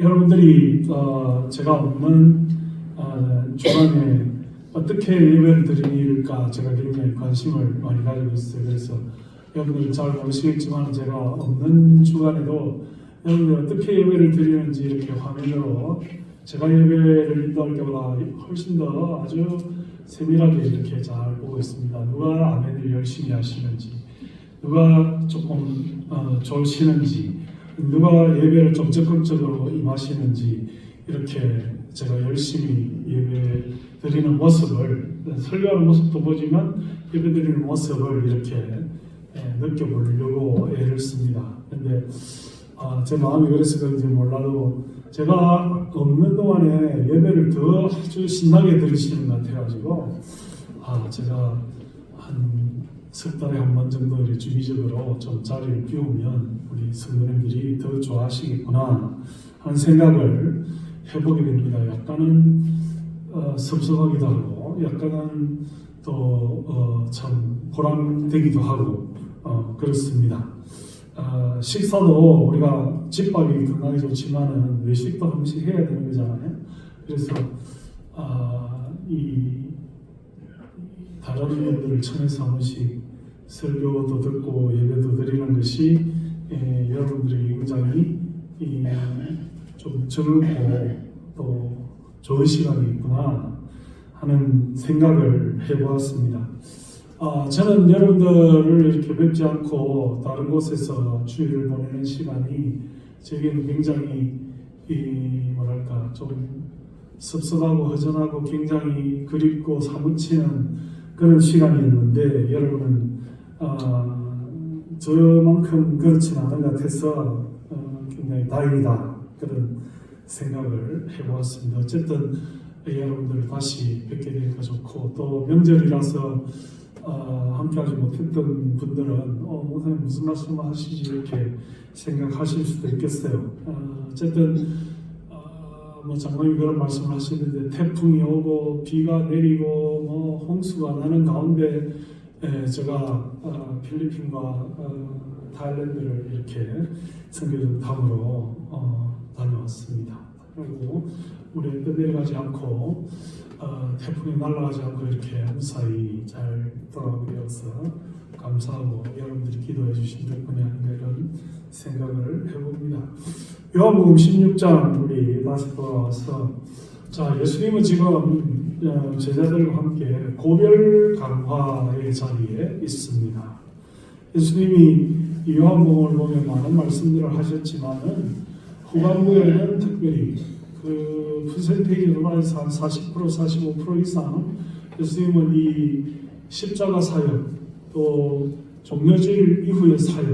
여러분들이 제가 없는 주간에 어떻게 예배를 드릴까 제가 굉장히 관심을 많이 가지고 있어요. 그래서 여러분들 잘 모르시겠지만 제가 없는 주간에도 여러분들 어떻게 예배를 드리는지 이렇게 화면으로 제가 예배를 인도할 때보다 훨씬 더 아주 세밀하게 이렇게 잘 보고 있습니다. 누가 아멘을 열심히 하시는지, 누가 조금 졸시는지, 누가 예배를 좀 적극적으로 임하시는지 이렇게 제가 열심히 예배 드리는 모습을, 설교하는 모습도 보지만 예배 드리는 모습을 이렇게 느껴보려고 애를 씁니다. 근데 제 마음이 그래서 그런지 몰라도 제가 없는 동안에 예배를 더 아주 신나게 드리시는 것 같아가지고 제가 한 석 달에 한 번 정도 이렇게 주기적으로 좀 자리를 비우면 우리 성도님들이 더 좋아하시겠구나 하는 생각을 해보게 됩니다. 약간은 섭섭하기도 하고 약간은 또 참 보람되기도 하고 그렇습니다. 식사도 우리가 집밥이 건강에 좋지만은 외식도 한 번씩 해야 되는 거잖아요. 그래서 이 다른 분들을 청해서 한 번씩 설교도 듣고 예배도 드리는 것이 여러분들이 굉장히 좀 즐겁고 또 좋은 시간이 있구나 하는 생각을 해보았습니다. 저는 여러분들을 이렇게 뵙지 않고 다른 곳에서 주일을 보내는 시간이 제게는 굉장히 뭐랄까 좀 섭섭하고 허전하고 굉장히 그립고 사무치는 그런 시간이었는데 여러분은 저만큼 그렇지는 않은 것 같아서 굉장히 다행이다 그런 생각을 해보았습니다. 어쨌든 여러분들을 다시 뵙게 되니까 좋고 또 명절이라서 함께하지 못했던 분들은 목사님 무슨 말씀을 하시지 이렇게 생각하실 수도 있겠어요. 어쨌든 뭐 장로님이 그런 말씀을 하시는데 태풍이 오고 비가 내리고 뭐 홍수가 나는 가운데 제가 필리핀과 타일랜드를 이렇게 선교정탐으로 다녀왔습니다. 그리고 우리 떠내려가지 않고 태풍이 날아가지 않고 이렇게 무사히 잘 돌아오게 되어서 감사하고 여러분들이 기도해 주신 덕분에 아닌가 이런 생각을 해봅니다. 요한복음 16장 우리 다시 돌아와서 자 예수님은 지금 제자들과 함께 고별 강화의 자리에 있습니다. 예수님이 요한복음을 보면 많은 말씀들을 하셨지만은 후반부에는 특별히 그 퍼센테이지로 해서 한 40% 45% 이상 예수님은 이 십자가 사역 또 종려주일 이후의 사역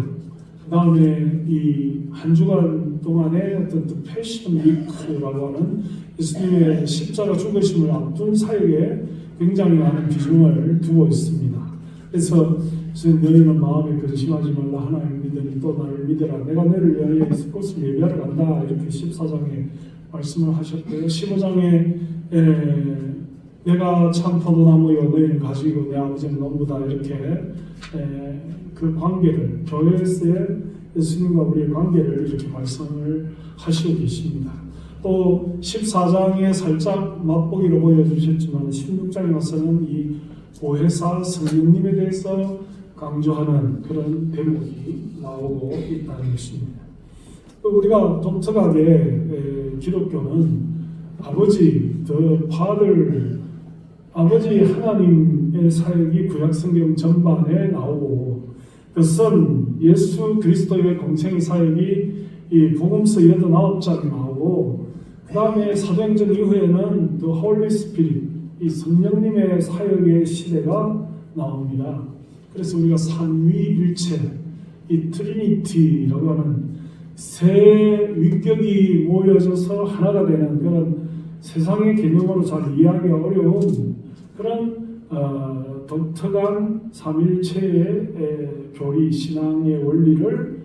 그 다음에 이 한 주간 동안의 어떤 패션 위크라고 하는 예수님의 십자가 죽으심을 앞둔 사역에 굉장히 많은 비중을 두고 있습니다. 그래서 너희는 마음에 근심하지 말라 하나님 믿으니 또 나를 믿으라 내가 너를 위하여 있을 곳을 예비하러 간다 이렇게 14장에 말씀을 하셨고요. 15장에 내가 참 포도나무요 너희는 가지고 내 아버지는 농부다 이렇게 그 관계를 교회에서의 예수님과 우리의 관계를 이렇게 말씀을 하시고 계십니다. 또 14장에 살짝 맛보기로 보여주셨지만 16장에 와서는 이 보혜사 성령님에 대해서 강조하는 그런 대목이 나오고 있다는 것입니다. 우리가 독특하게 기독교는 아버지, the Father, 아버지 하나님의 사역이 구약성경 전반에 나오고 그 선 예수 그리스도의 공생의 사역이 이 복음서 89장에 나오고 그 다음에 사도행전 이후에는 the Holy Spirit, 이 성령님의 사역의 시대가 나옵니다. 그래서 우리가 삼위일체, 이 트리니티라고 하는 세 위격이 모여져서 하나가 되는 그런 세상의 개념으로 잘 이해하기 어려운 그런 독특한 삼일체의 교리 신앙의 원리를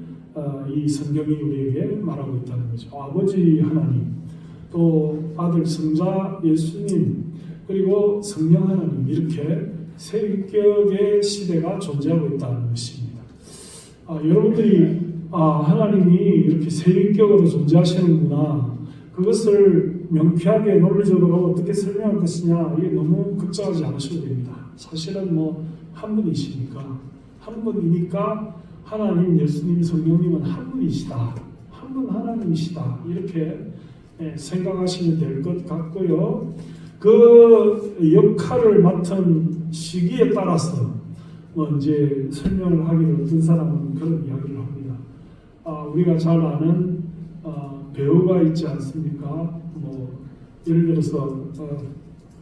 이 성경이 우리에게 말하고 있다는 거죠. 아버지 하나님, 또 아들 성자 예수님, 그리고 성령 하나님 이렇게 세 위격의 시대가 존재하고 있다는 것입니다. 여러분들이 하나님이 이렇게 세 위격으로 존재하시는구나 그것을 명쾌하게 논리적으로 어떻게 설명할 것이냐, 이게 너무 걱정하지 않으셔도 됩니다. 사실은 뭐 한 분이시니까, 한 분이니까 하나님, 예수님, 성령님은 한 분이시다, 한 분 하나님이시다, 이렇게 생각하시면 될 것 같고요. 그 역할을 맡은 시기에 따라서 뭐 이제 설명을 하기를 어떤 사람은 그런 이야기를 합니다. 우리가 잘 아는 배우가 있지 않습니까? 뭐 예를 들어서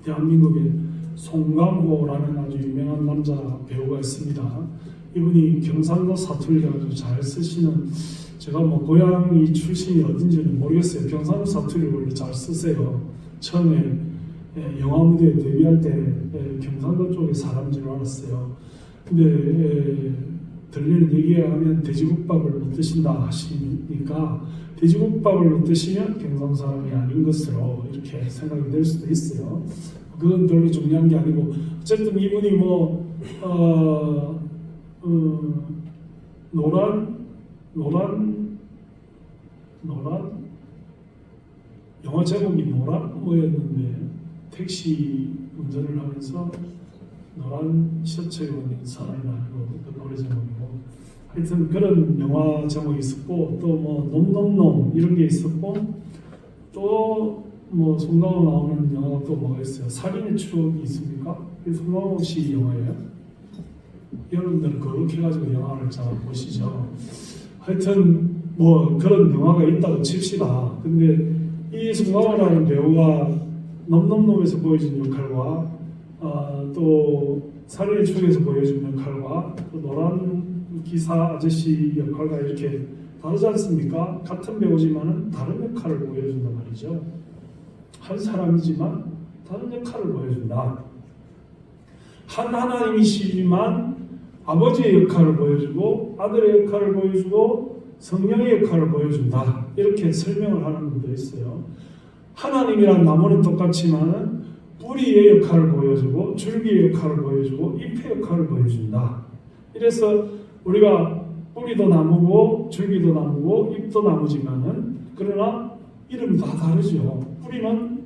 대한민국에 송강호라는 아주 유명한 남자 배우가 있습니다. 이분이 경상도 사투리를 아주 잘 쓰시는, 제가 뭐 고향이 출신이 어딘지는 모르겠어요. 경상도 사투리를 원래 잘 쓰세요. 처음에 영화 무대에 데뷔할 때 경상도 쪽의 사람인 줄 알았어요. 근데 들리는 얘기하면 돼지국밥을 못 드신다 하시니까 돼지국밥을 못 드시면 경상 사람이 아닌 것으로 이렇게 생각이 될 수도 있어요. 그건 별로 중요한 게 아니고, 어쨌든 이분이 뭐 노란 영화 제목이 노란 뭐였는데, 택시 운전을 하면서 노란 셔츠에 입은 사람이라고 그 노래 제목이고, 하여튼 그런 영화 제목이 있었고, 또 뭐 놈놈놈 이런 게 있었고, 또 뭐 송강호 나오는 영화가 또 뭐가 있어요? 살인의 추억이 있습니까? 그 송강호 씨 영화예요. 여러분들은 그렇게 해가지고 영화를 잘 보시죠. 하여튼 뭐 그런 영화가 있다고 칩시다. 근데 이 송강호라는 배우가 놈놈놈에서 보여준 역할과 또 살인의 추억에서 보여준 역할과 또 노란 기사 아저씨 역할과 이렇게 다르지 않습니까? 같은 배우지만은 다른 역할을 보여준단 말이죠. 한 사람이지만 다른 역할을 보여준다. 한 하나님이시지만 아버지의 역할을 보여주고 아들의 역할을 보여주고 성령의 역할을 보여준다. 이렇게 설명을 하는 분도 있어요. 하나님이란 나무는 똑같지만 뿌리의 역할을 보여주고 줄기의 역할을 보여주고 잎의 역할을 보여준다. 이래서 우리가 뿌리도 나무고 줄기도 나무고 잎도 나무지만은, 그러나 이름이 다 다르죠. 뿌리는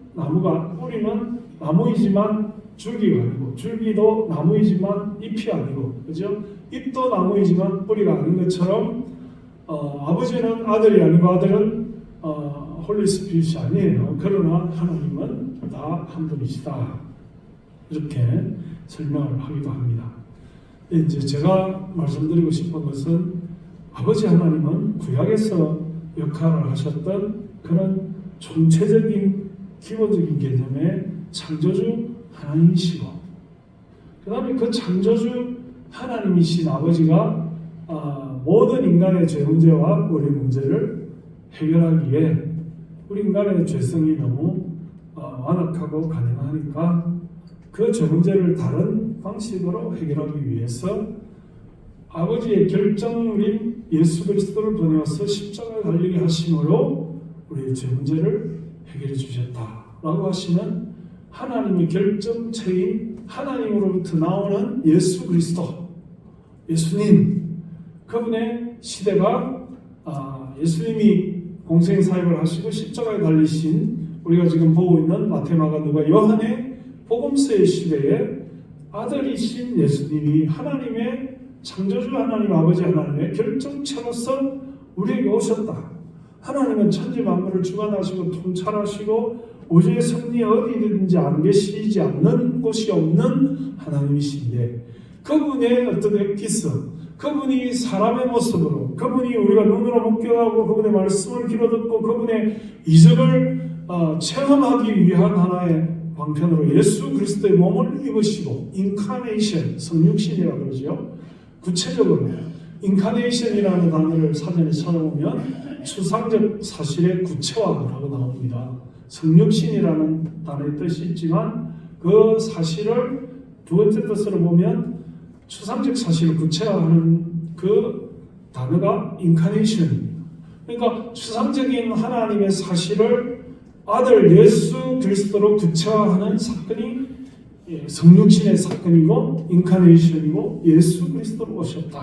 나무이지만 줄기가 아니고, 줄기도 나무이지만 잎이 아니고, 그죠? 잎도 나무이지만 뿌리가 아닌 것처럼 아버지는 아들이 아니고 아들은 홀리 스피릿이 아니에요. 그러나 하나님은 다 한 분이시다. 이렇게 설명을 하기도 합니다. 이제 제가 말씀드리고 싶은 것은, 아버지 하나님은 구약에서 역할을 하셨던 그런 총체적인 기본적인 개념의 창조주 하나님이시고, 그 다음에 그 창조주 하나님이신 아버지가 모든 인간의 죄 문제와 우리 문제를 해결하기에, 우리 인간의 죄성이 너무 완악하고 가능하니까 그 죄 문제를 다른 방식으로 해결하기 위해서 아버지의 결정인 예수 그리스도를 보내어서 십자가에 달리게 하심으로 우리의 죄 문제를 해결해 주셨다라고 하시는 하나님의 결정체인 하나님으로부터 나오는 예수 그리스도, 예수님, 그분의 시대가 예수님이 공생 사역을 하시고 십자가에 달리신, 우리가 지금 보고 있는 마태마가 누가 요한의 복음서의 시대에 아들이신 예수님이 하나님의 창조주 하나님 아버지 하나님의 결정체로서 우리에게 오셨다. 하나님은 천지 만물을 주관하시고 통찰하시고 우주의 섭리에 어디든지 안 계시지 않는 곳이 없는 하나님이신데, 그분의 어떤 엑기스, 그분이 사람의 모습으로, 그분이 우리가 눈으로 목격하고 그분의 말씀을 귀로 듣고 그분의 이적을 체험하기 위한 하나의 방편으로 예수 그리스도의 몸을 입으시고, 인카네이션, 성육신이라고 그러죠. 구체적으로 인카네이션이라는 단어를 사전에 찾아보면 추상적 사실의 구체화라고 나옵니다. 성육신이라는 단어의 뜻이 있지만 그 사실을 두 번째 뜻으로 보면 추상적 사실을 구체화하는 그 단어가 인카네이션입니다. 그러니까 추상적인 하나님의 사실을 아들 예수 그리스도로 구체화하는 사건이 성육신의 사건이고 인카네이션이고 예수 그리스도로 오셨다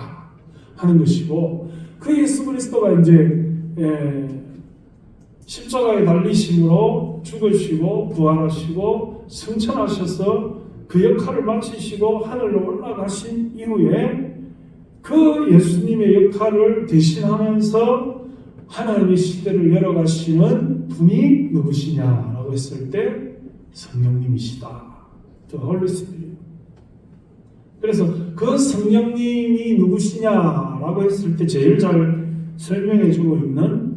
하는 것이고, 그 예수 그리스도가 이제 십자가에 달리심으로 죽으시고 부활하시고 승천하셔서 그 역할을 마치시고 하늘로 올라가신 이후에 그 예수님의 역할을 대신하면서 하나님의 시대를 열어가시는 분이 누구시냐라고 했을 때 성령님이시다. The Holy Spirit. 그래서 그 성령님이 누구시냐라고 했을 때 제일 잘 설명해주고 있는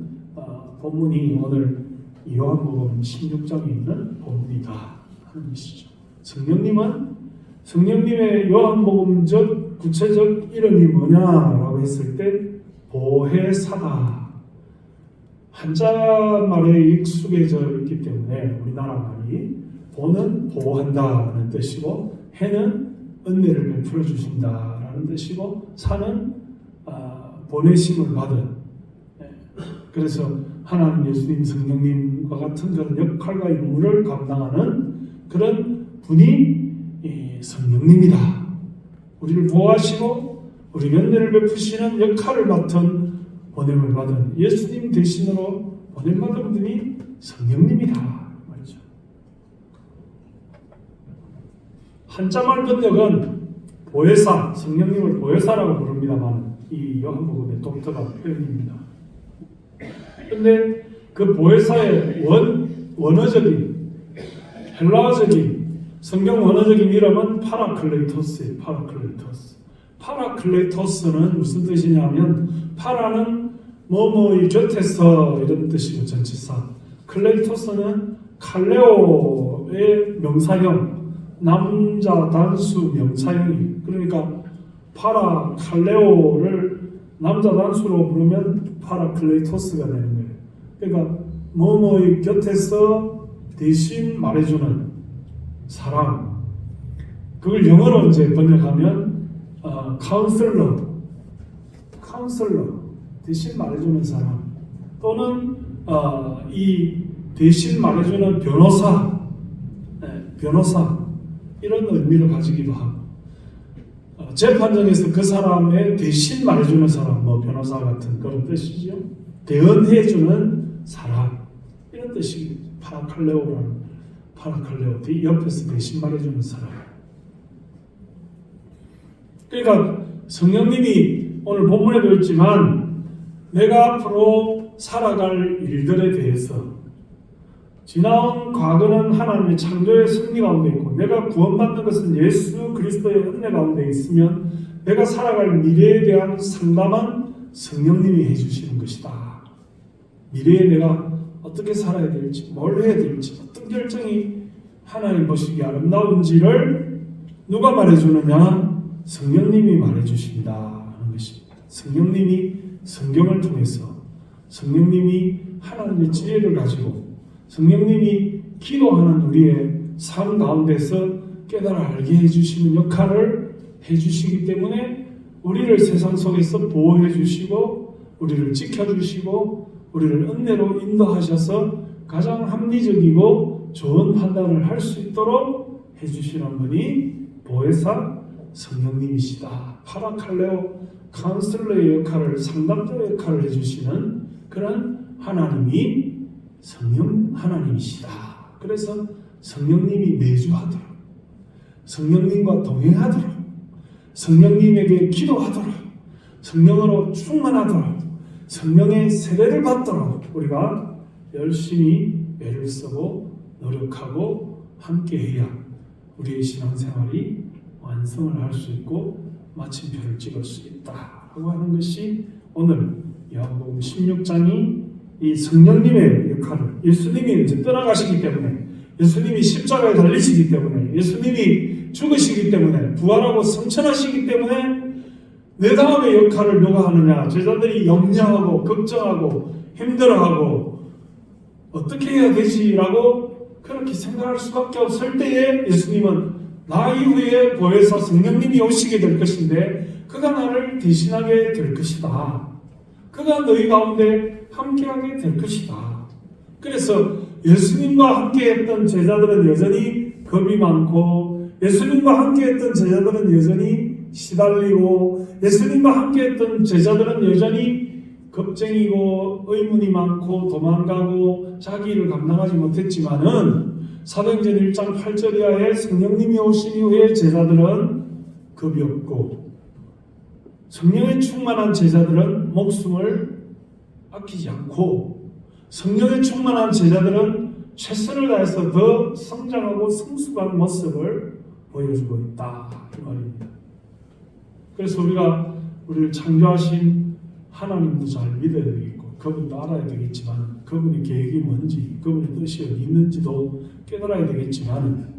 본문이 오늘 요한복음 16장에 있는 본문이다 하는 것이죠. 성령님의 요한복음적 구체적 이름이 뭐냐라고 했을 때 보혜사다. 한자말에 익숙해져 있기 때문에 우리나라 말이 보는 보호한다는 뜻이고 해는 은혜를 베풀어 주신다라는 뜻이고 사는 보내심을 받은. 그래서 하나님, 예수님, 성령님과 같은 그런 역할과 임무를 감당하는 그런 분이 성령님이다. 우리를 보호하시고 우리 은혜를 베푸시는 역할을 맡은 보냄을 받은 예수님 대신으로 보냄받은 분이 성령님이다 말이죠. 한자말 번역은 보혜사, 성령님을 보혜사라고 부릅니다만 이 요한복음의 독특한 표현입니다. 그런데 그 보혜사의 원어적인 헬라어적인 성경 원어적인 이름은 파라클레이토스예요. 파라클레이토스는 무슨 뜻이냐면 파라는 뭐뭐의 곁에서 이런 뜻이고 전치사, 클레이토스는 칼레오의 명사형, 남자 단수 명사형이. 그러니까 파라 칼레오를 남자 단수로 부르면 파라클레이토스가 되는 거예요. 그러니까 뭐뭐의 곁에서 대신 말해주는 사람. 그걸 영어로 이제 번역하면 카운슬러 대신 말해주는 사람, 또는 이 대신 말해주는 변호사 이런 의미를 가지기도 하고, 재판정에서 그 사람의 대신 말해주는 사람, 뭐 변호사 같은 그런 뜻이죠. 대언해주는 사람 이런 뜻이 파라칼레오, 옆에서 대신 말해주는 사람. 그러니까 성령님이 오늘 본문에도 있지만 내가 앞으로 살아갈 일들에 대해서, 지나온 과거는 하나님의 창조의 승리 가운데 있고 내가 구원받는 것은 예수 그리스도의 은혜 가운데 있으면 내가 살아갈 미래에 대한 상담은 성령님이 해주시는 것이다. 미래에 내가 어떻게 살아야 될지, 뭘 해야 될지, 어떤 결정이 하나님 보시기에 아름다운지를 누가 말해주느냐? 성령님이 말해주신다 하는 것입니다. 성령님이 성경을 통해서, 성령님이 하나님의 지혜를 가지고, 성령님이 기도하는 우리의 삶 가운데서 깨달아 알게 해주시는 역할을 해주시기 때문에 우리를 세상 속에서 보호해 주시고 우리를 지켜주시고 우리를 은혜로 인도하셔서 가장 합리적이고 좋은 판단을 할 수 있도록 해주시는 분이 보혜사 성령님이시다. 파라칼레오 카운슬러의 역할을, 상담자의 역할을 해주시는 그런 하나님이 하나님이시다. 그래서 성령님이 내주하도록, 성령님과 동행하도록, 성령님에게 기도하도록, 성령으로 충만하도록, 성령의 세례를 받도록 우리가 열심히 애를 쓰고 노력하고 함께해야 우리의 신앙생활이 완성을 할 수 있고 마침표를 찍을 수 있다라고 하는 것이 오늘 요한복음 16장이 이 성령님의 역할을, 예수님이 이제 떠나가시기 때문에, 예수님이 십자가에 달리시기 때문에, 예수님이 죽으시기 때문에, 부활하고 승천하시기 때문에 내 다음의 역할을 누가 하느냐? 제자들이 염려하고 걱정하고 힘들어하고 어떻게 해야 되지라고 그렇게 생각할 수밖에 없을 때에 예수님은 나 이후에 보혜사 성령님이 오시게 될 것인데 그가 나를 대신하게 될 것이다. 그가 너희 가운데 함께하게 될 것이다. 그래서 예수님과 함께했던 제자들은 여전히 겁이 많고, 예수님과 함께했던 제자들은 여전히 시달리고, 예수님과 함께했던 제자들은 여전히 겁쟁이고 의문이 많고 도망가고 자기 일을 감당하지 못했지만은 사도행전 1장 8절 이하에 성령님이 오신 이후에 제자들은 겁이 없고 성령에 충만한 제자들은 목숨을 아끼지 않고 성령에 충만한 제자들은 최선을 다해서 더 성장하고 성숙한 모습을 보여주고 있다 이 말입니다. 그래서 우리가 우리를 창조하신 하나님도 잘 믿어야 되겠고 그분도 알아야 되겠지만 그분의 계획이 뭔지 그분의 뜻이 어디 있는지도 깨달아야 되겠지만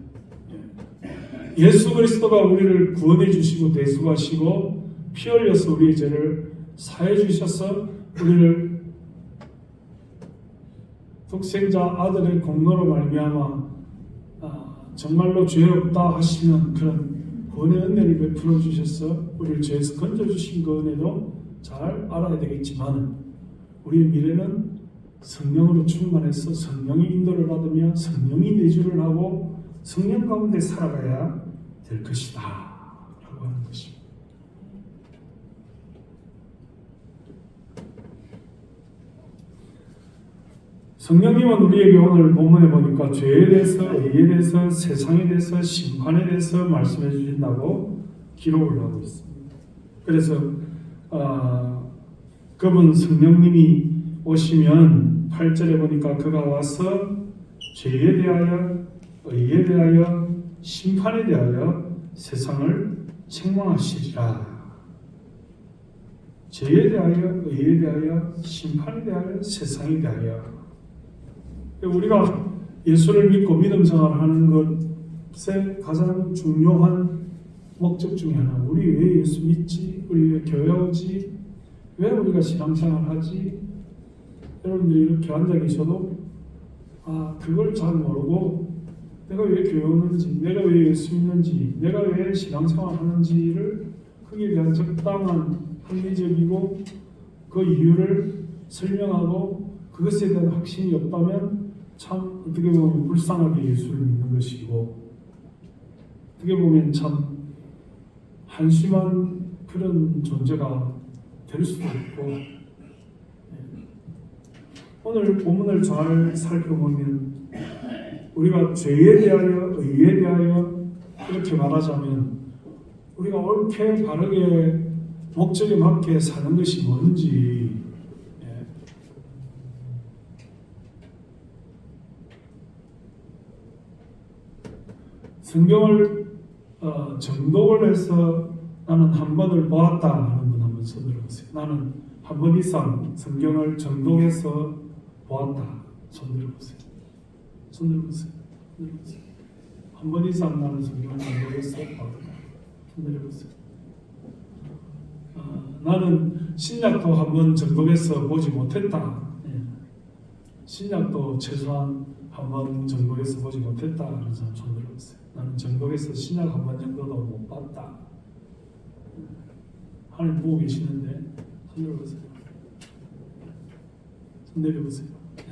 예수 그리스도가 우리를 구원해 주시고 대속하시고 피 흘려서 우리의 죄를 사해 주셔서 우리를 독생자 아들의 공로로 말미암아 정말로 죄 없다 하시는 그런 구원의 은혜를 베풀어 주셔서 우리를 죄에서 건져 주신 그 은혜도 잘 알아야 되겠지만 우리의 미래는 성령으로 충만해서 성령의 인도를 받으며 성령이 내주를 하고 성령 가운데 살아가야 될 것이다 라고 하는 것입니다. 성령님은 우리에게 오늘 본문에 보니까 죄에 대해서, 의에 대해서, 세상에 대해서, 심판에 대해서 말씀해 주신다고 기록을 하고 있습니다. 그래서 그분 성령님이 오시면 8절에 보니까 그가 와서 죄에 대하여, 의에 대하여, 심판에 대하여 세상을 책망하시리라. 죄에 대하여, 의에 대하여, 심판에 대하여, 세상에 대하여. 우리가 예수를 믿고 믿음 생활하는 것의 가장 중요한 목적 중에 하나. 우리 왜 예수 믿지? 우리 왜 교회 오지? 왜 우리가 신앙생활 하지? 여러분들이 이렇게 앉아 계셔도 그걸 잘 모르고 내가 왜 교회 오는지, 내가 왜 예수 믿는지, 내가 왜 신앙생활 하는지를 거기에 대한 적당한 합리적이고 그 이유를 설명하고 그것에 대한 확신이 없다면 참 어떻게 보면 불쌍하게 예수를 믿는 것이고 어떻게 보면 참 한심한 그런 존재가 될 수도 있고 오늘 본문을 잘 살펴보면 우리가 죄에 대하여 의에 대하여 이렇게 말하자면 우리가 옳게 바르게 목적에 맞게 사는 것이 뭔지 성경을 정독을 해서 나는 한 번을 보았다 하는 분 한번 손들어 보세요. 나는 한 번 이상 성경을 정독해서 보았다. 손들어 보세요. 손들어 보세요. 한 번 이상 나는 성경을 정독해서 보았다. 손들어 보세요. 나는 신약도 한 번 정독해서 보지 못했다. 신약도 최소한 한 번 정독해서 보지 못했다 하는 사람 손들어 보세요. 나는 정독해서 신약 한 번 정도도 못 봤다. 하나님 보고 계시는데 손들어 보세요. 손 내려보세요. 네.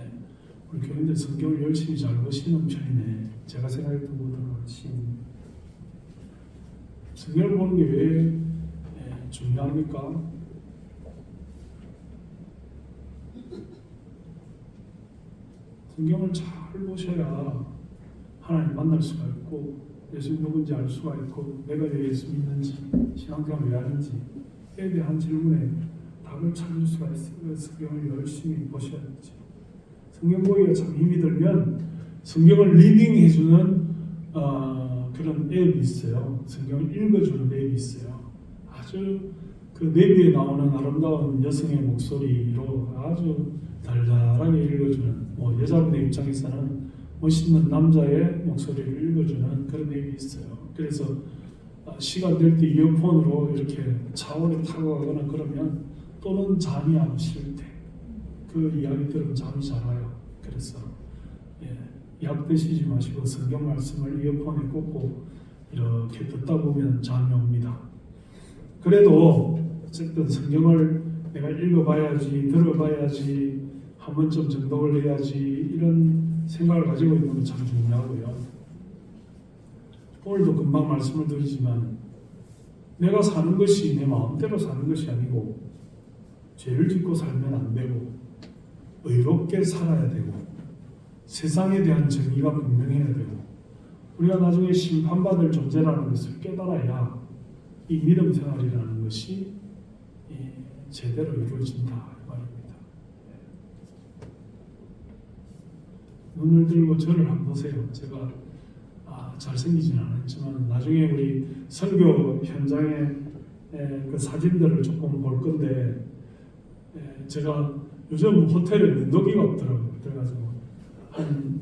우리 교인들 성경을 열심히 잘 보시는 편이네. 제가 생각했던 것보다 훨씬 성경을 보는 게 왜 중요합니까? 성경을 잘 보셔야 하나님 만날 수가 있고 예수 누군지 알 수가 있고 내가 왜 예수 믿는지 신앙생활 왜 하는지에 대한 질문에 답을 찾을 수가 있어요. 성경을 열심히 보셔야지. 성경 보기가 참 힘이 들면 성경을 리빙해주는 그런 앱이 있어요. 성경을 읽어주는 앱이 있어요. 아주 그 내비에 나오는 아름다운 여성의 목소리로 아주 달달하게 읽어주는 여자분의 입장에서는 멋있는 남자의 목소리를 읽어주는 그런 앱이 있어요. 그래서 시간 될 때 이어폰으로 이렇게 차원에 타고 가거나 그러면 또는 잠이 안 오실 때 그 이야기 들으면 잠이 잘 와요. 그래서 약 드시지 마시고 성경 말씀을 이어폰에 꽂고 이렇게 듣다 보면 잠이 옵니다. 그래도 어쨌든 성경을 내가 읽어봐야지 들어봐야지 한 번쯤 정독을 해야지 이런 생각을 가지고 있는 건 참 중요하고요. 오늘도 금방 말씀을 드리지만 내가 사는 것이 내 마음대로 사는 것이 아니고 죄를 짓고 살면 안 되고 의롭게 살아야 되고 세상에 대한 정의가 분명해야 되고 우리가 나중에 심판받을 존재라는 것을 깨달아야 이 믿음 생활이라는 것이 제대로 이루어진다 이 말입니다. 눈을 들고 저를 한번 보세요. 제가 잘생기진 않았지만 나중에 우리 설교 현장에 그 사진들을 조금 볼 건데 제가 요즘 호텔에 면도기가 없더라고요. 그래가지고 한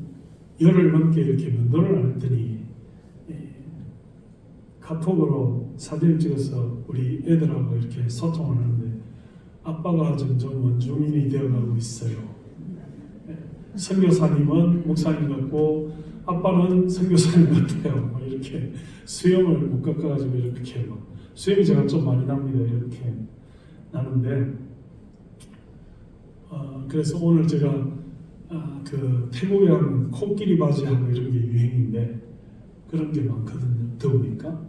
열흘 넘게 이렇게 면도를 안 했더니 카톡으로 사진을 찍어서 우리 애들하고 이렇게 소통을 하는데 아빠가 점점 원주민이 되어가고 있어요. 선교사님은 목사님 같고 아빠는 선교사님 같아요. 이렇게 수염을 못 깎아가지고 이렇게 해요. 수염이 제가 좀 많이 납니다. 이렇게 나는데 그래서 오늘 제가 그 태국에 가면 코끼리 바지하고 이런 게 유행인데 그런 게 많거든요. 더우니까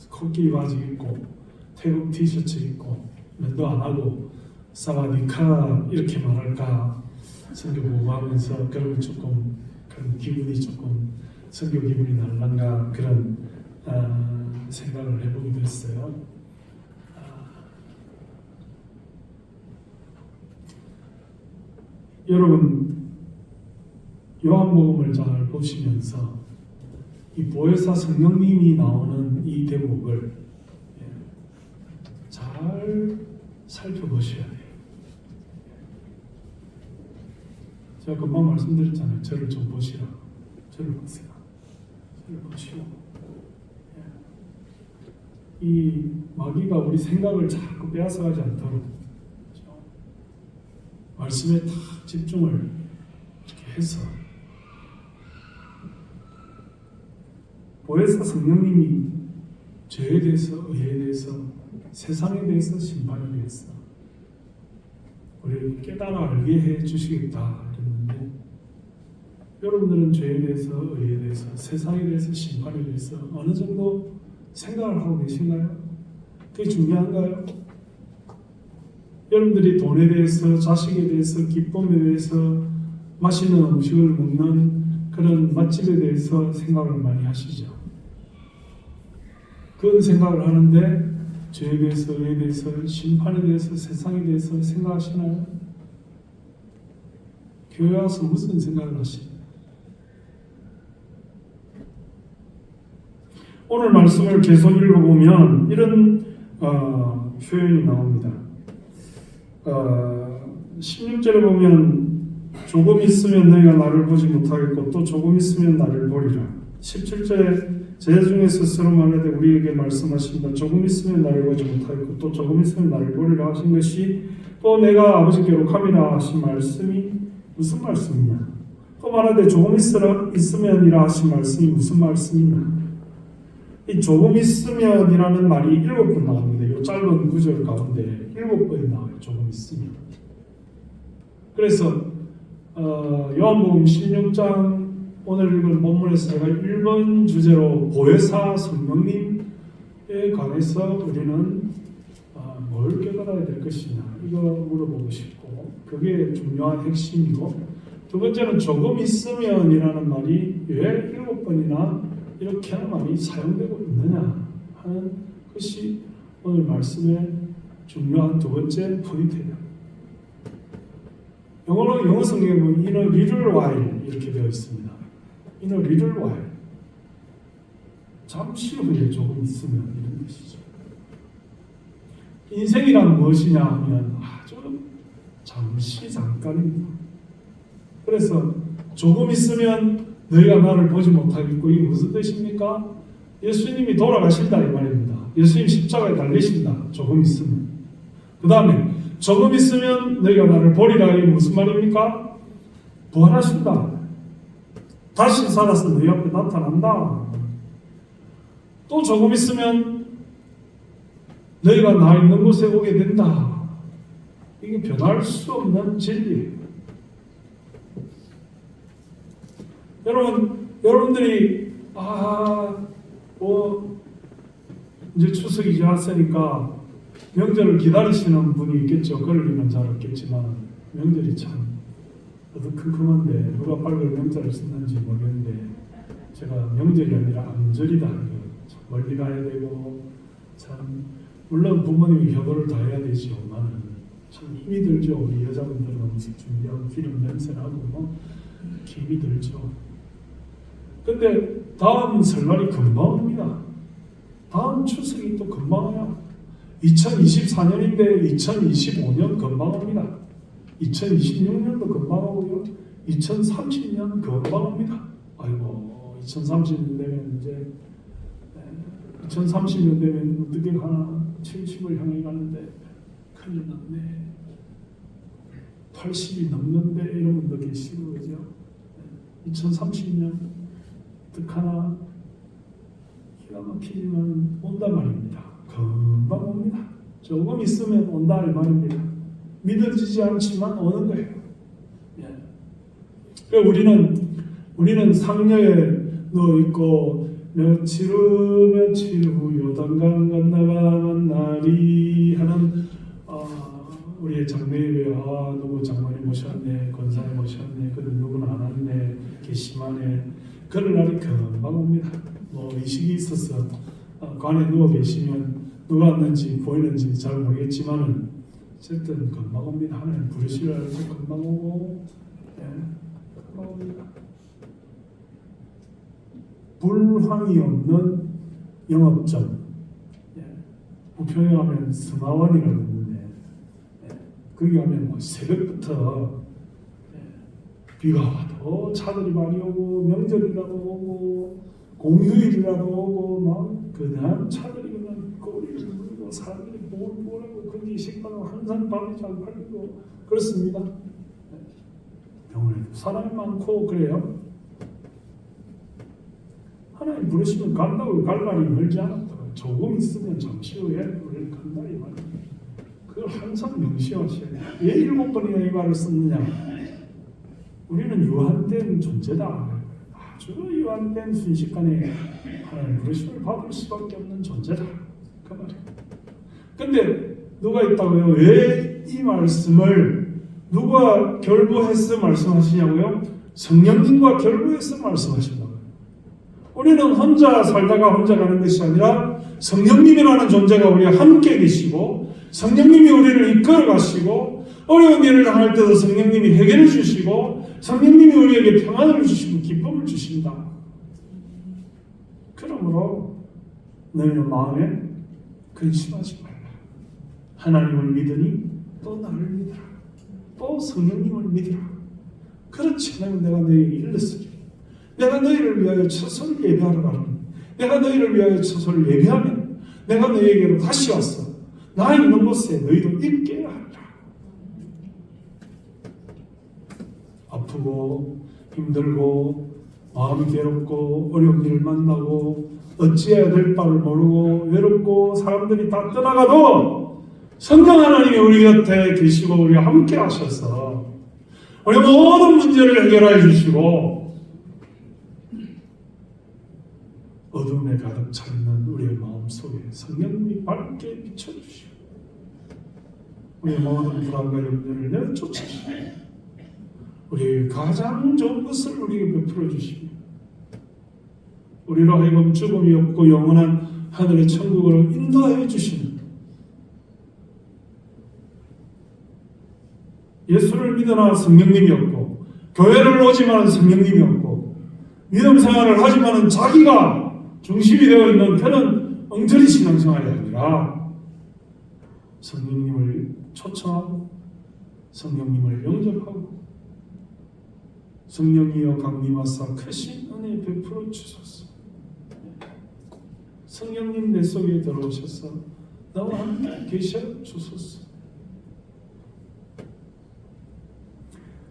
코끼리 바지 입고 태국 티셔츠 입고 면도 안 하고 사와디카 이렇게 말할까 선교 보고하면서 그러면 조금 그런 기분이 조금 선교 기분이 날란가 그런 생각을 해보기도 했어요. 여러분 요한복음을 잘 보시면서 이 보혜사 성령님이 나오는 이 대목을 잘 살펴보셔야 돼요. 제가 금방 말씀드렸잖아요. 저를 좀 보시라. 저를 보세요. 저를 보시오. 이 마귀가 우리 생각을 자꾸 빼앗아가지 않도록 말씀에 딱 집중을 이렇게 해서 보혜사 성령님이 죄에 대해서, 의에 대해서, 세상에 대해서, 심판에 대해서 우리를 깨달아 알게 해 주시겠다 그랬는데 여러분들은 죄에 대해서, 의에 대해서, 세상에 대해서, 심판에 대해서 어느 정도 생각을 하고 계신가요? 그게 중요한가요? 여러분들이 돈에 대해서, 자식에 대해서, 기쁨에 대해서, 맛있는 음식을 먹는 그런 맛집에 대해서 생각을 많이 하시죠. 그런 생각을 하는데 죄에 대해서, 의에 대해서, 심판에 대해서, 세상에 대해서 생각하시나요? 교회 와서 무슨 생각을 하시나요? 오늘 말씀을 계속 읽어보면 이런 표현이 나옵니다. 16절에 보면 조금 있으면 너희가 나를 보지 못하겠고 또 조금 있으면 나를 보리라. 17절에 제 중에 스스로 말하되 우리에게 말씀하신다. 조금 있으면 나를 보지 못하겠고 또 조금 있으면 나를 보리라 하신 것이 또 내가 아버지께로 가미라 하신 말씀이 무슨 말씀이냐? 또 말하되 조금 있으면이라 하신 말씀이 무슨 말씀이냐? 이 조금 있으면이라는 말이 7번 나옵니다. 이 짧은 구절 가운데 7번 나와요. 조금 있으면. 그래서 요한복음 16장 오늘 읽은 본문에서 제가 1번 주제로 보혜사 성령님에 관해서 우리는 뭘 깨달아야 될 것이냐 이거 물어보고 싶고 그게 중요한 핵심이고 두 번째는 조금 있으면이라는 말이 왜 7번이나 이렇게 하는 말이 사용되고 있느냐 하는 것이 오늘 말씀의 중요한 두 번째 포인트예요. 영어 성경에 보면 in a little while 이렇게 되어 있습니다. in a little while 잠시 후에 조금 있으면 이런 것이죠. 인생이란 무엇이냐 하면 아주 잠시 잠깐입니다. 그래서 조금 있으면 너희가 나를 보지 못하겠고 이게 무슨 뜻입니까? 예수님이 돌아가신다 이 말입니다. 예수님 십자가에 달리신다. 조금 있으면. 그 다음에 조금 있으면 너희가 나를 보리라 이게 무슨 말입니까? 부활하신다. 다시 살아서 너희 앞에 나타난다. 또 조금 있으면 너희가 나 있는 곳에 오게 된다. 이게 변할 수 없는 진리예요. 여러분들이 이제 추석이 지났으니까 명절을 기다리시는 분이 있겠죠. 그럴 리는 잘 없겠지만 명절이 참 어두컴컴한데 누가 빨리 명절을 썼는지 모르겠는데 제가 명절이 아니라 암절이다. 참 멀리 가야 되고 참 물론 부모님이 효도를 다 해야 되지만 참 힘이 들죠. 우리 여자분들은 음식 준비하고 기름 냄새나고 뭐 힘이 들죠. 근데 다음 설날이 금방 옵니다. 다음 추석이 또 금방 와요. 2024년인데 2025년 금방 옵니다. 2026년도 금방 오고요. 2030년 금방 옵니다. 아이고 2030년 되면 이제 2030년 되면 어떻게 하나 70을 향해 가는데 큰일 났네. 80이 넘는데 이런 분도 계시고 그죠? 2030년 어떡하나 기가 막히지만 온단 말입니다. 금방 옵니다. 조금 있으면 온다 이 말입니다. 믿어지지 않지만 오는 거예요. 예. 그러니까 우리는 상녀에 누워 있고 며칠 후 요단강 건너가는 날이 하는 우리의 장례예배 누구 장모님 모셨네 권사님 모셨네 그들 누구는 안 왔네 괘씸하네 그런 날이 금방 옵니다. 뭐 의식이 있어서 관에 누워 계시면 누가 왔는지 보이는지 잘 모르겠지만은 어쨌든 금방 옵니다. 하나님 부르시려 할 때 금방 오고 예, 금방 옵니다. 불황이 없는 영업점 예, 부평에 가면 승하원이라고 있는데 예, 거기 가면 뭐 새벽부터 예, 비가 와도 차들이 많이 오고 명절이라도 오고 공휴일이라도 오고 막 그냥 차들이 그냥 꼬리를 물고 사람들이 보고 거기 식당은 항상 밥이 잘 팔리고 그렇습니다. 병원에도 사람이 많고 그래요. 하나님 부르시면 간다고 갈 날이 멀지 않았다고 조금 있으면 잠시 후에 우리는 간다 이 말입니다. 그걸 항상 명시하셔야 돼요. 왜 7번이나 이 말을 썼느냐? 우리는 유한된 존재다. 아주 유한된 순식간에 하나님 부르심을 받을 수밖에 없는 존재다. 그 말이에요. 근데 누가 있다고요? 왜 이 말씀을 누가 결부해서 말씀하시냐고요? 성령님과 결부해서 말씀하신다고요. 우리는 혼자 살다가 혼자 가는 것이 아니라 성령님이라는 존재가 우리와 함께 계시고 성령님이 우리를 이끌어 가시고 어려운 일을 당할 때도 성령님이 해결해 주시고 성령님이 우리에게 평안을 주시고 기쁨을 주신다. 그러므로 너희는 마음에 근심하지 말라. 하나님을 믿으니 또 나를 믿으라. 또 성령님을 믿으라. 그렇지 않으면 내가 너희에게 일렀으리. 내가 너희를 위하여 처소를 예배하러 가노니 내가 너희를 위하여 처소를 예배하면 내가 너희에게로 다시 왔어 나 있는 곳에 너희도 있게 하리라. 아프고 힘들고 마음이 괴롭고 어려운 일을 만나고 어찌해야 될 바를 모르고 외롭고 사람들이 다 떠나가도 성령 하나님이 우리 곁에 계시고 우리와 함께 하셔서 우리 모든 문제를 해결해 주시고 어둠에 가득 차있는 우리의 마음속에 성령님이 밝게 비춰주시고 우리의 모든 불안과 염려를 내쫓으시고 우리의 가장 좋은 것을 우리에게 베풀어 주시고 우리로 하여금 죽음이 없고 영원한 하늘의 천국으로 인도하여 주시는 예수를 믿으나 성령님이 없고 교회를 오지만 성령님이 없고 믿음 생활을 하지만 자기가 중심이 되어 있는 그런 엉터리 신앙생활이 아니라 성령님을 초청하고 성령님을 영접하고 성령이여 강림하사 크신 은혜 베풀어 주소서. 성령님 내 속에 들어오셔서 나와 함께 계셔 주소서.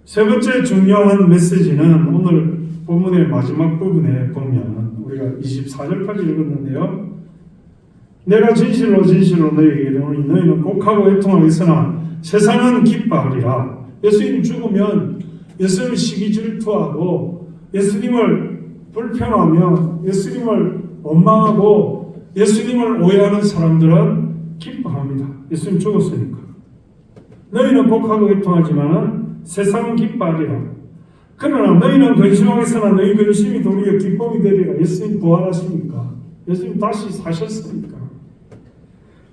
세 번째 중요한 메시지는 오늘 본문의 마지막 부분에 보면 우리가 24절까지 읽었는데요. 내가 진실로 너희에게 이르노니 너희는 곡하고 애통하겠으나 세상은 기뻐하리라. 예수님 죽으면 예수님을 시기 질투하고 예수님을 불편하며 예수님을 원망하고 예수님을 오해하는 사람들은 기뻐합니다. 예수님 죽었으니까. 너희는 복하고 애통하지만 세상은 기뻐하리라. 그러나 너희는 근심하겠으나 너희 근심이 도리어 기쁨이 되리라. 예수님 부활하시니까. 예수님 다시 사셨으니까.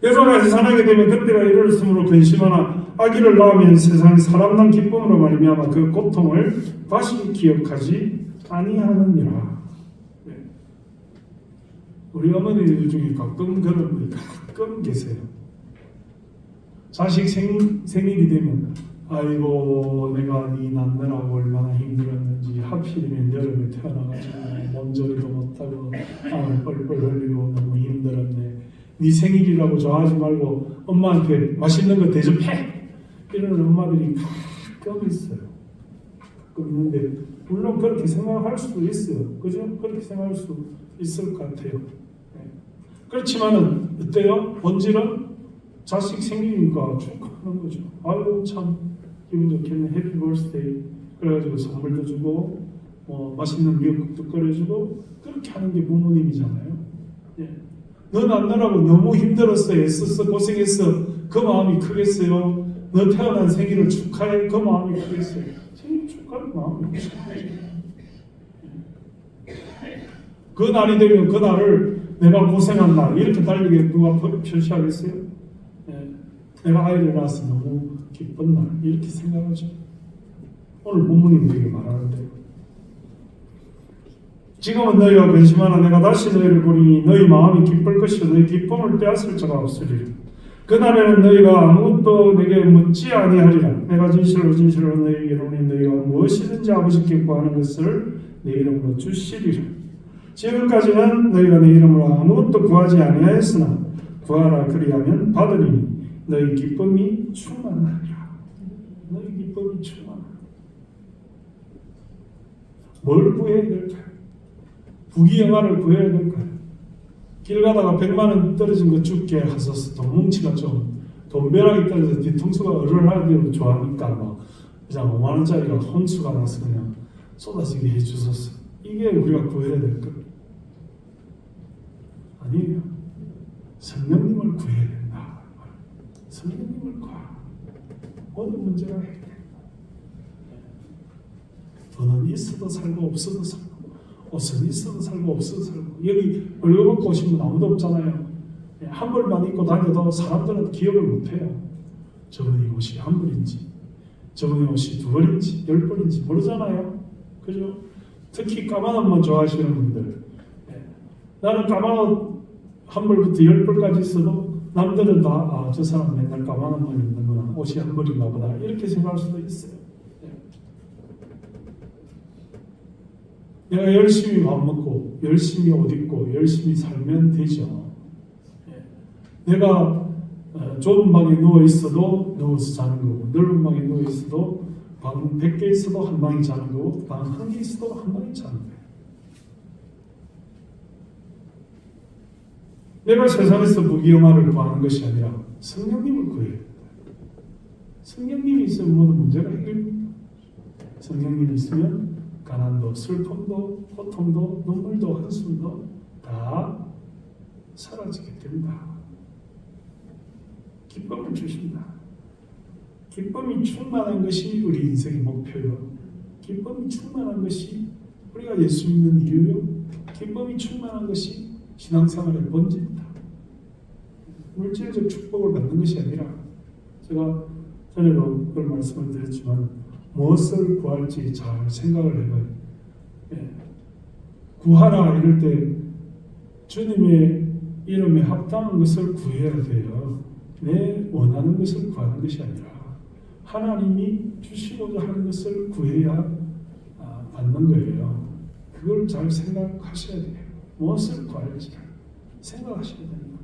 여자가 살아나게 되면 그때가 이르렀으므로 근심하나 아기를 낳으면 세상에 사람난 기쁨으로 말미암아 그 고통을 다시 기억하지 아니하느니라. 우리 어머니들 중에 가끔 그런 분이 가끔 계세요. 자식 생일이 되면 아이고 내가 네 낳느라고 얼마나 힘들었는지 하필이면 여름에 태어나가지고 몸조리도 못하고 땀을 뻘뻘 흘리고 너무 힘들었네. 네 생일이라고 좋아하지 말고 엄마한테 맛있는 거 대접해! 이러는 엄마들이 가끔 있어요. 가끔 있는데 물론 그렇게 생각할 수도 있어요. 그죠? 그렇게 생각할 수 있을 것 같아요. 그렇지만은 어때요? 본질은 자식 생기니까 축하하는 거죠. 아유 참 기분 좋겠네. 해피 버스데이. 그래가지고 선물도 주고 맛있는 미역국도 끓여주고 그렇게 하는 게 부모님이잖아요. 예. 너 낳느라고 너무 힘들었어. 애썼어. 고생했어. 그 마음이 크겠어요? 너 태어난 생일을 축하해. 그 마음이 크겠어요? 생일 축하할 마음이 크겠어요. 그 날이 되면 그 날을 내가 고생한 날 이렇게 달리게 누가 표시하겠어요? 예. 내가 아이를 낳아서 너무 기쁜 날 이렇게 생각하죠. 오늘 본문이 말하는데 지금은 너희가 근심하나 내가 다시 너희를 보리니 너희 마음이 기쁠 것이요 너희 기쁨을 빼앗을 자가 없으리라. 그날에는 너희가 아무것도 내게 묻지 아니하리라. 내가 진실로 진실로 너희에게 이르노니 너희가 무엇이든지 아버지께 구하는 것을 내 이름으로 주시리라. 지금까지는 너희가 내 이름으로 아무것도 구하지 아니하였으나 구하라 그리하면 받으리니 너희 기쁨이 충만하리라. 너희 기쁨이 충만하리라. 뭘 구해야 될까요? 부귀영화를 구해야 될까요? 길 가다가 100만 원 떨어진 거 죽게 하소서. 돈 뭉치가 좀 돈벼락이 떨어져서 뒤통수가 얼얼하게 좋아하니까 막 그냥 5만 원짜리가 혼수가 나서 그냥 쏟아지게 해주소서. 이게 우리가 구해야 될 것. 아니에요. 성령님을 구해야 된다. 성령님을 구하. 모든 문제가 해결된다. 돈은 있어도 살고 없어도 살고 옷은 있어도 살고 없어도 살고 여기 월급 받고 오신 분 아무도 없잖아요. 한 벌만 입고 다녀도 사람들은 기억을 못해요. 저분의 옷이 한 벌인지 저분의 옷이 2벌인지 10벌인지 모르잖아요. 그죠? 특히 까만 옷만 좋아하시는 분들 나는 까만 옷 한 벌부터 10벌까지 있어도 남들은 다 저 사람 맨날 까만 옷만 입는구나. 옷이 한 벌인가 보다. 이렇게 생각할 수도 있어요. 내가 열심히 밥 먹고 열심히 옷 입고 열심히 살면 되죠. 내가 좁은 방에 누워 있어도 누워서 자는 거고 넓은 방에 누워 있어도 방 100개 있어도 한 방에 자는 거고 방 1개 있어도 한 방에 자는 거예요. 내가 세상에서 무기영화를 구하는 것이 아니라 성령님을 구해요. 성령님이 있으면 모든 문제가 해결됩니다. 성령님이 있으면 가난도, 슬픔도, 고통도, 눈물도, 한숨도 다 사라지게 됩니다. 기쁨을 주신다. 기쁨이 충만한 것이 우리 인생의 목표요. 기쁨이 충만한 것이 우리가 예수 믿는 이유요. 기쁨이 충만한 것이 신앙생활의 본질입니다. 물질적 축복을 받는 것이 아니라 제가 전에도 그런 말씀을 드렸지만 무엇을 구할지 잘 생각을 해봐요. 구하라 이럴 때 주님의 이름에 합당한 것을 구해야 돼요. 내 원하는 것을 구하는 것이 아니라 하나님이 주시고자 하는 것을 구해야 받는 거예요. 그걸 잘 생각하셔야 돼요. 무엇을 구할지 생각하셔야 됩니다.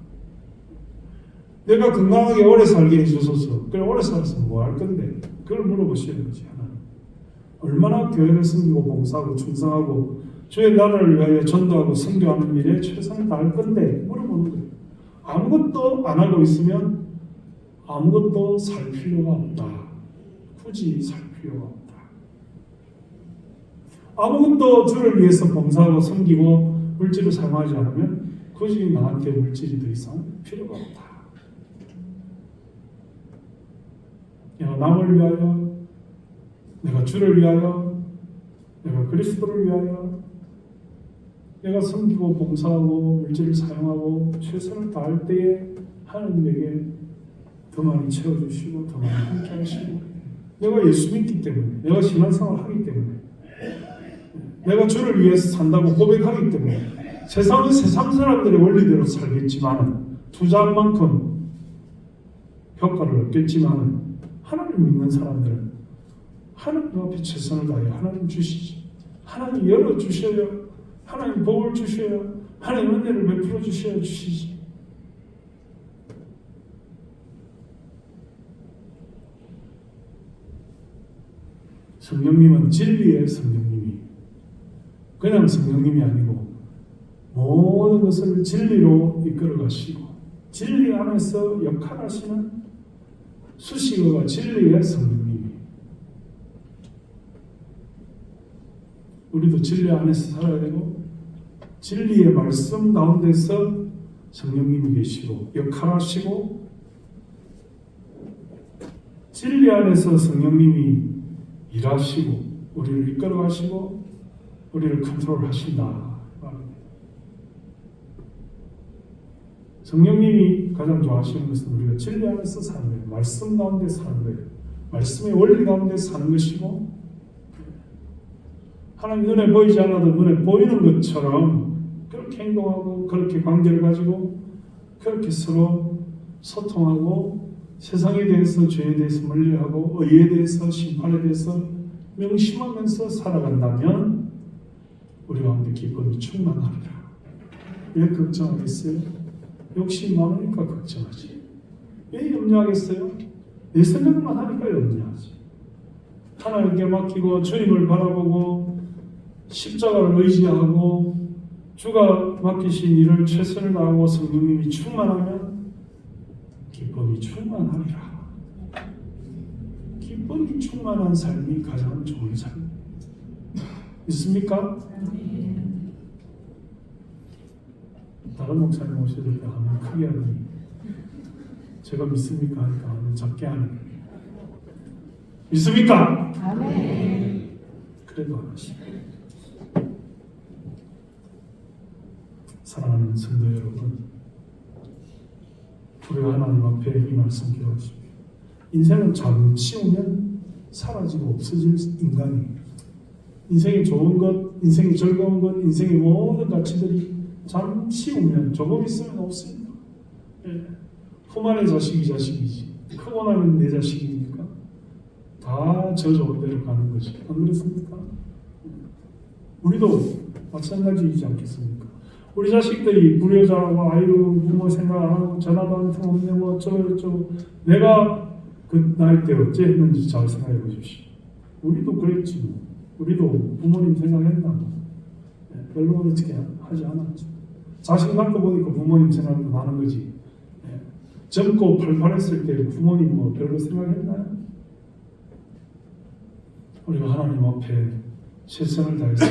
내가 건강하게 오래 살게 해주소서. 그래 오래 살아서 뭐 할 건데? 그걸 물어보시는 거지. 하나님. 얼마나 교회를 섬기고 봉사하고 충성하고 주의 나라를 위하여 전도하고 선교하는 일에 최선을 다할 건데 물어보는 거예요. 아무것도 안 하고 있으면 아무것도 살 필요가 없다. 굳이 살 필요가 없다. 아무것도 주를 위해서 봉사하고 섬기고 물질을 사용하지 않으면 굳이 나한테 물질이 더 이상 필요가 없다. 내가 남을 위하여, 내가 주를 위하여, 내가 그리스도를 위하여, 내가 섬기고 봉사하고 물질을 사용하고 최선을 다할 때에 하나님 내게 더 많이 채워주시고 더 많이 함께 하시고, 내가 예수 믿기 때문에, 내가 신앙생활을 하기 때문에, 내가 주를 위해서 산다고 고백하기 때문에 세상은 세상 사람들의 원리대로 살겠지만 투자한 만큼 효과를 얻겠지만, 하나님 믿는 사람들은 하나님 앞에 최선을 다해 하나님 주시지, 하나님 열어주셔야, 하나님 복을 주셔야, 하나님 은혜를 베풀어 주셔야 주시지. 성령님은 진리의 성령님이, 그냥 성령님이 아니고 모든 것을 진리로 이끌어 가시고 진리 안에서 역할하시는 수식어가 진리의 성령님이. 우리도 진리 안에서 살아야 되고 진리의 말씀 가운데서 성령님이 계시고 역할하시고, 진리 안에서 성령님이 일하시고 우리를 이끌어 가시고 우리를 컨트롤하신다. 성령님이 가장 좋아하시는 것은 우리가 진리 안에서 사는 거예요. 말씀 가운데 사는 거예요. 말씀의 원리 가운데 사는 것이고, 하나님 눈에 보이지 않아도 눈에 보이는 것처럼 그렇게 행동하고 그렇게 관계를 가지고 그렇게 서로 소통하고 세상에 대해서, 죄에 대해서 멀리하고 의에 대해서, 심판에 대해서 명심하면서 살아간다면 우리 가운데 기쁨이 충만하리라. 왜 걱정하겠어요? 욕심 많으니까 걱정하지. 왜 염려하겠어요? 내 생각만 하니까 염려하지. 하나님께 맡기고 주님을 바라보고 십자가를 의지하고 주가 맡기신 일을 최선을 다하고 성령님이 충만하면 기쁨이 충만하리라. 기쁨이 충만한 삶이 가장 좋은 삶. 있습니까? 다른 목사님 오셔도 때 하면 크게 하더니 제가 믿습니까? 하니까 하면 작게 하는. 믿습니까? 아멘. 그래도 하나씩. 사랑하는 성도 여러분, 우리가 하나님 앞에 이 말씀 기도하십시오. 인생은 잠시 오면 사라지고 없어질 인간이에요. 인생이 좋은 것, 인생이 즐거운 것, 인생의 모든 가치들이 잠시 오면 조금 있으면 없습니다. 예. 후만의 자식이 자식이지, 크고 나면 내 자식입니까? 다 저 좋은 대로 가는 거지. 안 그렇습니까? 우리도 마찬가지이지 않겠습니까? 우리 자식들이 불효자라고 아이고 부모 생각 안 하고 전화도 한 통 없네 뭐 어쩌고 내가 그 나이 때 어째 했는지 잘 생각해 보십시오. 우리도 그랬지 뭐. 우리도 부모님 생각했나 뭐. 별로 어떻게 하지 않았죠. 자식 낳고 보니까 부모님 생각도 많은 거지. 젊고 팔팔했을 때 부모님 뭐 별로 생각했나요? 우리가 하나님 앞에 최선을 다해서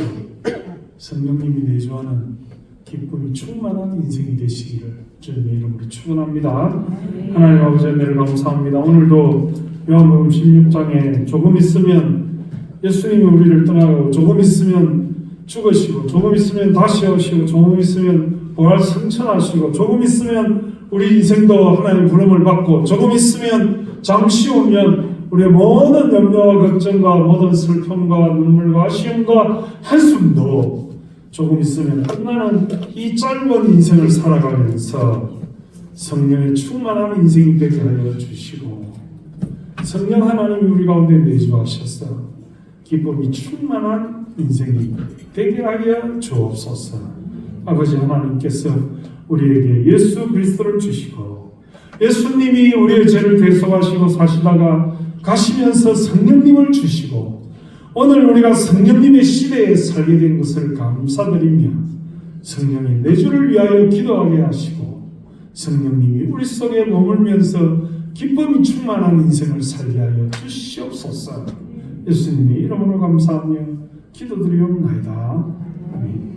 성령님이 내주하는 기쁨이 충만한 인생이 되시기를 주님의 이름으로 축원합니다. 하나님 아버지 은혜를 감사합니다. 오늘도 요한복음 16장에 조금 있으면 예수님이 우리를 떠나고 조금 있으면 죽으시고 조금 있으면 다시 오시고 조금 있으면 부활 승천하시고 조금 있으면 우리 인생도 하나님 부름을 받고 조금 있으면 잠시 오면 우리의 모든 염려와 걱정과 모든 슬픔과 눈물과 아쉬움과 한숨도 조금 있으면 끝나는 이 짧은 인생을 살아가면서 성령의 충만한 인생이 되게 하여 주시고, 성령 하나님이 우리 가운데 내주하셔서 기쁨이 충만한 인생이 되게 하여 주옵소서. 아버지 하나님께서 우리에게 예수 그리스도를 주시고, 예수님이 우리의 죄를 대속하시고 사시다가 가시면서 성령님을 주시고, 오늘 우리가 성령님의 시대에 살게 된 것을 감사드리며 성령의 내주를 위하여 기도하게 하시고, 성령님이 우리 속에 머물면서 기쁨이 충만한 인생을 살게 하여 주시옵소서. 예수님의 이름으로 감사하며 기도드리옵나이다. 아멘.